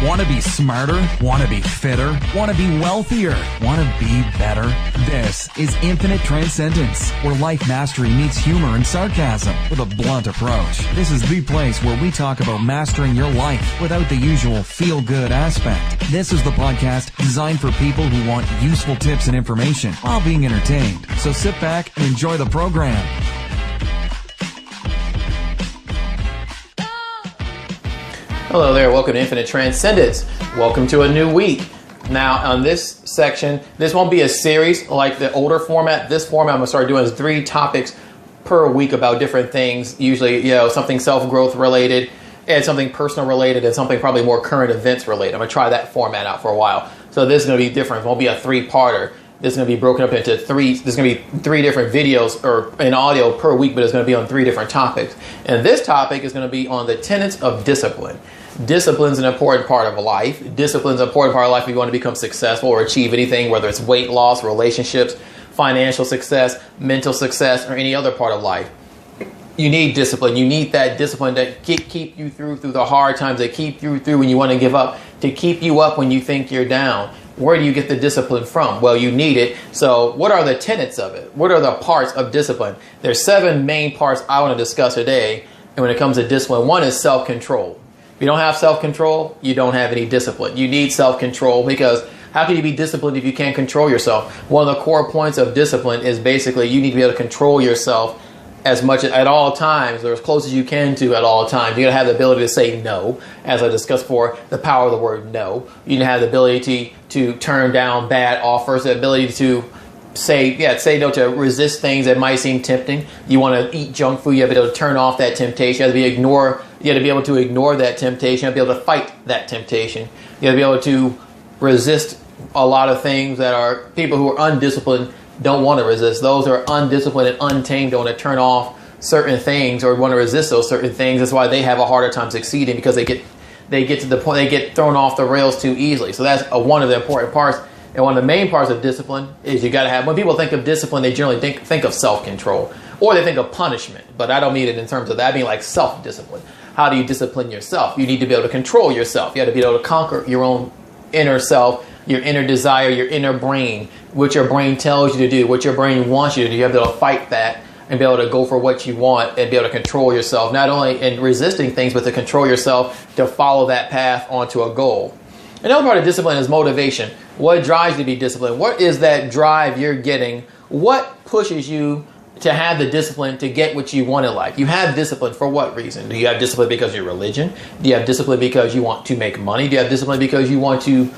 Want to be smarter? Want to be fitter? Want to be wealthier? Want to be better? This is Infinite Transcendence, where life mastery meets humor and sarcasm with a blunt approach. This is the place where we talk about mastering your life without the usual feel-good aspect. This is the podcast designed for people who want useful tips and information while being entertained. So sit back and enjoy the program. Hello there, welcome to Infinite Transcendence. Welcome to a new week. Now on this section, this won't be a series like the older format. This format I'm going to start doing is 3 topics per week about different things. Usually, something self-growth related and something personal related and something probably more current events related. I'm going to try that format out for a while. So this is going to be different. It won't be a 3-parter. This is going to be broken up into 3. There's going to be 3 different videos or in audio per week, but it's going to be on 3 different topics. And this topic is going to be on the tenets of discipline. Discipline is an important part of life. Discipline is an important part of life if you want to become successful or achieve anything, whether it's weight loss, relationships, financial success, mental success, or any other part of life. You need discipline. You need that discipline to keep you through the hard times, to keep you through when you want to give up, to keep you up when you think you're down. Where do you get the discipline from? Well, you need it. So what are the tenets of it? What are the parts of discipline? There's 7 main parts I want to discuss today. And when it comes to discipline, one is self-control. If you don't have self-control, you don't have any discipline. You need self-control because how can you be disciplined if you can't control yourself? One of the core points of discipline is basically you need to be able to control yourself as much at all times, or as close as you can to at all times. You got to have the ability to say no, as I discussed before, the power of the word no. You need to have the ability to turn down bad offers, the ability to say no, to resist things that might seem tempting. You want to eat junk food, you have to be able to turn off that temptation. You have to be able to ignore that temptation. You have to be able to fight that temptation. You have to be able to resist a lot of things that are people who are undisciplined don't want to resist. Those who are undisciplined and untamed don't want to turn off certain things or want to resist those certain things. That's why they have a harder time succeeding, because they get to the point, they get thrown off the rails too easily. So that's one of the important parts. And one of the main parts of discipline is you got to have, when people think of discipline, they generally think of self-control, or they think of punishment. But I don't mean it in terms of that. I mean like self-discipline. How do you discipline yourself? You need to be able to control yourself. You have to be able to conquer your own inner self, your inner desire, your inner brain, what your brain tells you to do, what your brain wants you to do. You have to be able to fight that and be able to go for what you want and be able to control yourself, not only in resisting things, but to control yourself to follow that path onto a goal. Another part of discipline is motivation. What drives you to be disciplined? What is that drive you're getting? What pushes you to have the discipline to get what you want in life? You have discipline for what reason? Do you have discipline because of your religion? Do you have discipline because you want to make money? Do you have discipline because you want to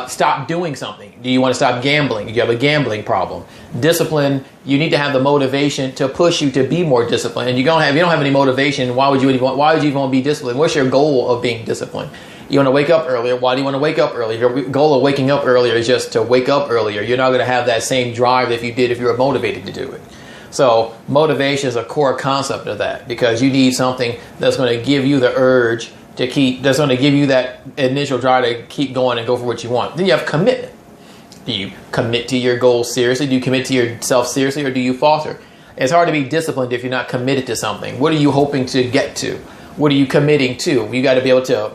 stop doing something? Do you want to stop gambling? Do you have a gambling problem? Discipline, you need to have the motivation to push you to be more disciplined. And if you don't have any motivation, why would you even want to be disciplined? What's your goal of being disciplined? You want to wake up earlier. Why do you want to wake up early? If your goal of waking up earlier is just to wake up earlier, you're not going to have that same drive that you did if you were motivated to do it. So motivation is a core concept of that, because you need something that's going to give you the urge to keep, that's going to give you that initial drive to keep going and go for what you want. Then you have commitment. Do you commit to your goals seriously? Do you commit to yourself seriously, or do you falter? It's hard to be disciplined if you're not committed to something. What are you hoping to get to? What are you committing to? You got to be able to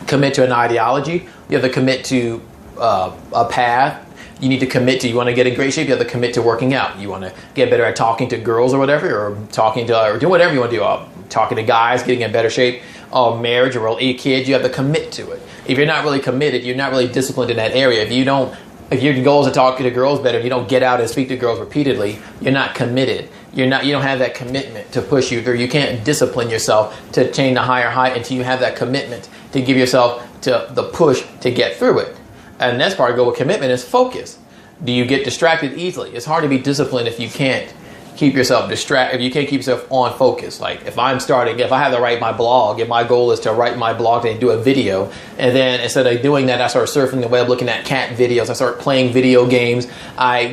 commit to an ideology. You have to commit to a path. You need to commit to, you want to get in great shape, you have to commit to working out. You want to get better at talking to girls or whatever, or do whatever you want to do. Talking to guys, getting in better shape, marriage or a kid, you have to commit to it. If you're not really committed, you're not really disciplined in that area. If your goal is to talk to girls better, and you don't get out and speak to girls repeatedly, you're not committed. You don't have that commitment to push you through. You can't discipline yourself to attain the higher height until you have that commitment to give yourself to the push to get through it. And that's part of go with commitment is focus. Do you get distracted easily? It's hard to be disciplined if you can't keep yourself distracted, if you can't keep yourself on focus. Like if I have to write my blog, if my goal is to write my blog and do a video, and then instead of doing that, I start surfing the web looking at cat videos, I start playing video games, I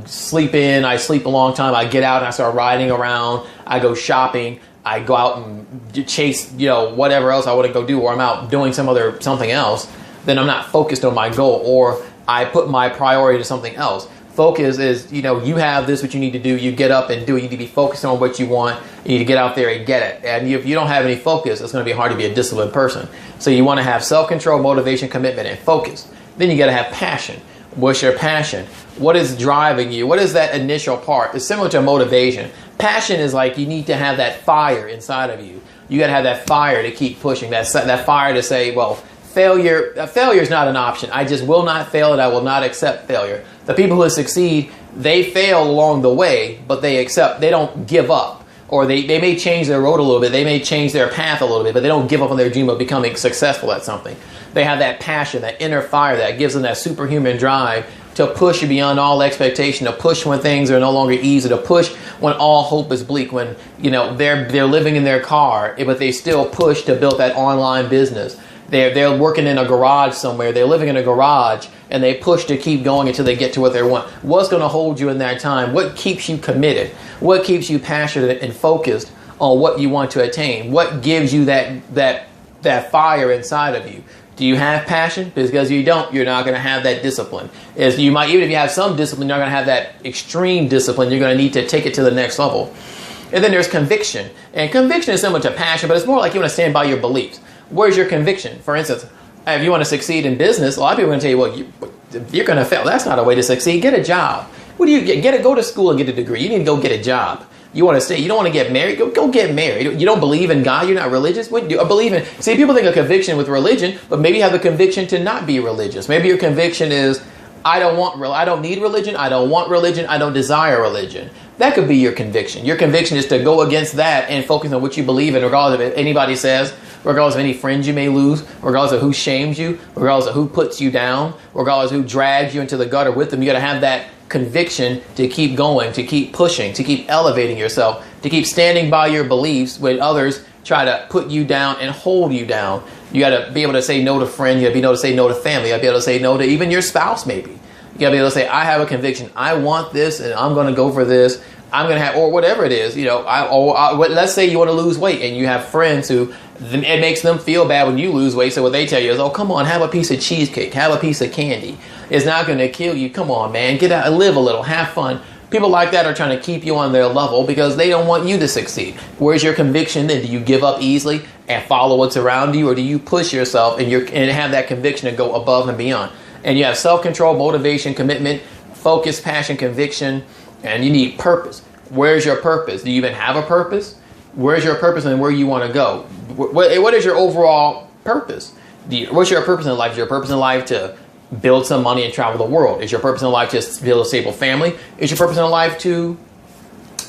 sleep a long time, I get out and I start riding around, I go shopping, I go out and chase, whatever else I want to go do, or I'm out doing something else, then I'm not focused on my goal, or I put my priority to something else. Focus is, you have this, what you need to do. You get up and do it. You need to be focused on what you want. You need to get out there and get it. And if you don't have any focus, it's going to be hard to be a disciplined person. So you want to have self-control, motivation, commitment, and focus. Then you got to have passion. What's your passion? What is driving you? What is that initial part? It's similar to motivation. Passion is like you need to have that fire inside of you. You got to have that fire to keep pushing, that fire to say, well, failure is not an option. I just will not fail and I will not accept failure. The people who succeed, they fail along the way, but they don't give up. Or they may change their road a little bit. They may change their path a little bit, but they don't give up on their dream of becoming successful at something. They have that passion, that inner fire that gives them that superhuman drive to push beyond all expectation, to push when things are no longer easy, to push when all hope is bleak, when they're living in their car, but they still push to build that online business. They're working in a garage somewhere. They're living in a garage, and they push to keep going until they get to what they want. What's going to hold you in that time? What keeps you committed? What keeps you passionate and focused on what you want to attain? What gives you that fire inside of you? Do you have passion? Because you don't, you're not going to have that discipline. Even if you have some discipline, you're not going to have that extreme discipline. You're going to need to take it to the next level. And then there's conviction. And conviction is similar to passion, but it's more like you want to stand by your beliefs. Where's your conviction? For instance, if you want to succeed in business, a lot of people are going to tell you, well, you're going to fail. That's not a way to succeed. Get a job. What do you get? Go to school and get a degree. You need to go get a job. You want to stay. You don't want to get married. Go get married. You don't believe in God. You're not religious. What do you believe in? See, people think of conviction with religion, but maybe you have the conviction to not be religious. Maybe your conviction is, I don't need religion. I don't want religion. I don't desire religion. That could be your conviction. Your conviction is to go against that and focus on what you believe in, regardless of what anybody says, regardless of any friends you may lose, regardless of who shames you, regardless of who puts you down, regardless of who drags you into the gutter with them. You got to have that conviction to keep going, to keep pushing, to keep elevating yourself, to keep standing by your beliefs when others try to put you down and hold you down. You got to be able to say no to friends. You got to be able to say no to family. You got to be able to say no to even your spouse, maybe. You got to be able to say, I have a conviction. I want this, and I'm going to go for this. I'm going to have, or whatever it is, let's say you want to lose weight, and you have friends who, it makes them feel bad when you lose weight. So what they tell you is, oh, come on, have a piece of cheesecake, have a piece of candy. It's not going to kill you. Come on, man, get out, live a little, have fun. People like that are trying to keep you on their level because they don't want you to succeed. Where's your conviction then? Do you give up easily and follow what's around you, or do you push yourself and have that conviction to go above and beyond? And you have self-control, motivation, commitment, focus, passion, conviction, and you need purpose. Where's your purpose? Do you even have a purpose? Where's your purpose and where you want to go? What is your overall purpose? What's your purpose in life? Is your purpose in life to build some money and travel the world? Is your purpose in life to build a stable family? Is your purpose in life to,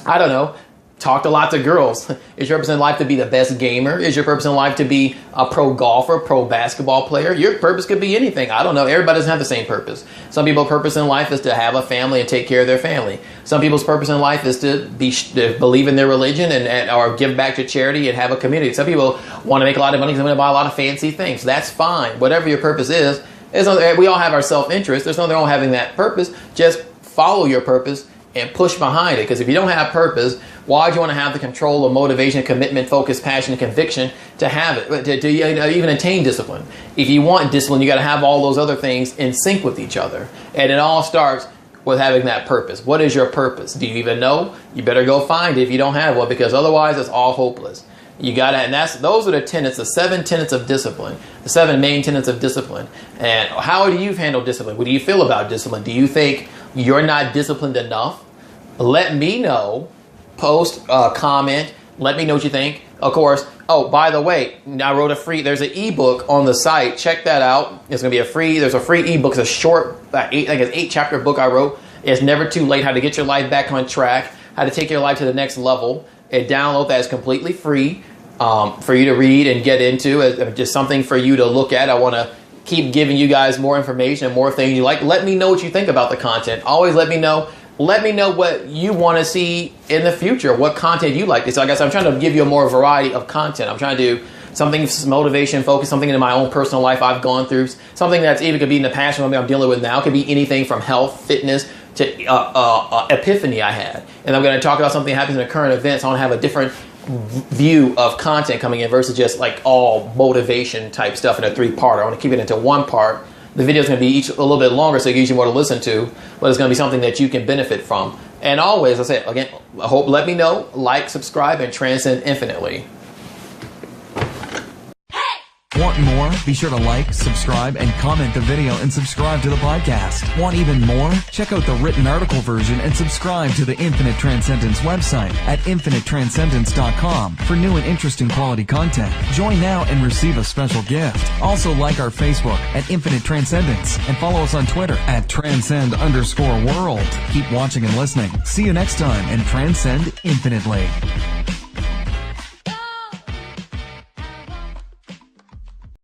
I don't know, talk to lots of girls? Is your purpose in life to be the best gamer? Is your purpose in life to be a pro golfer, pro basketball player? Your purpose could be anything. I don't know. Everybody doesn't have the same purpose. Some people's purpose in life is to have a family and take care of their family. Some people's purpose in life is to believe in their religion or give back to charity and have a community. Some people want to make a lot of money because they want to buy a lot of fancy things. That's fine. Whatever your purpose is, we all have our self-interest. There's nothing wrong with having that purpose. Just follow your purpose and push behind it. Because if you don't have purpose, why do you want to have the control of motivation, commitment, focus, passion, and conviction to have it, to even attain discipline? If you want discipline, you got to have all those other things in sync with each other. And it all starts with having that purpose. What is your purpose? Do you even know? You better go find it if you don't have one, because otherwise it's all hopeless. You got to, and those are the tenets, the 7 tenets of discipline, the 7 main tenets of discipline. And how do you handle discipline? What do you feel about discipline? Do you think you're not disciplined enough? Let me know. Post, comment. Let me know what you think. Of course. Oh, by the way, I wrote there's an ebook on the site. Check that out. It's going to be there's a free ebook. It's a short, 8-chapter book I wrote. It's Never Too Late, How to Get Your Life Back on Track, How to Take Your Life to the Next Level. And download that. Is completely free for you to read and get into. It's just something for you to look at. I want to keep giving you guys more information and more things you like. Let me know what you think about the content. Always let me know. Let me know what you want to see in the future, what content you like. So I guess I'm trying to give you a more variety of content. I'm trying to do something motivation focused, something in my own personal life I've gone through, something that's even could be in the passion I'm dealing with now. It could be anything from health, fitness, to epiphany I had. And I'm going to talk about something that happens in a current event, so I want to have a different view of content coming in versus just like all motivation type stuff in a 3-parter. I want to keep it into one part The video is going to be each a little bit longer, so it gives you more to listen to, but it's going to be something that you can benefit from. And always, I say again, let me know, like, subscribe, and transcend infinitely. Want more? Be sure to like, subscribe, and comment the video and subscribe to the podcast. Want even more? Check out the written article version and subscribe to the Infinite Transcendence website at infinitetranscendence.com for new and interesting quality content. Join now and receive a special gift. Also like our Facebook at Infinite Transcendence and follow us on Twitter at transcend_world. Keep watching and listening. See you next time and transcend infinitely.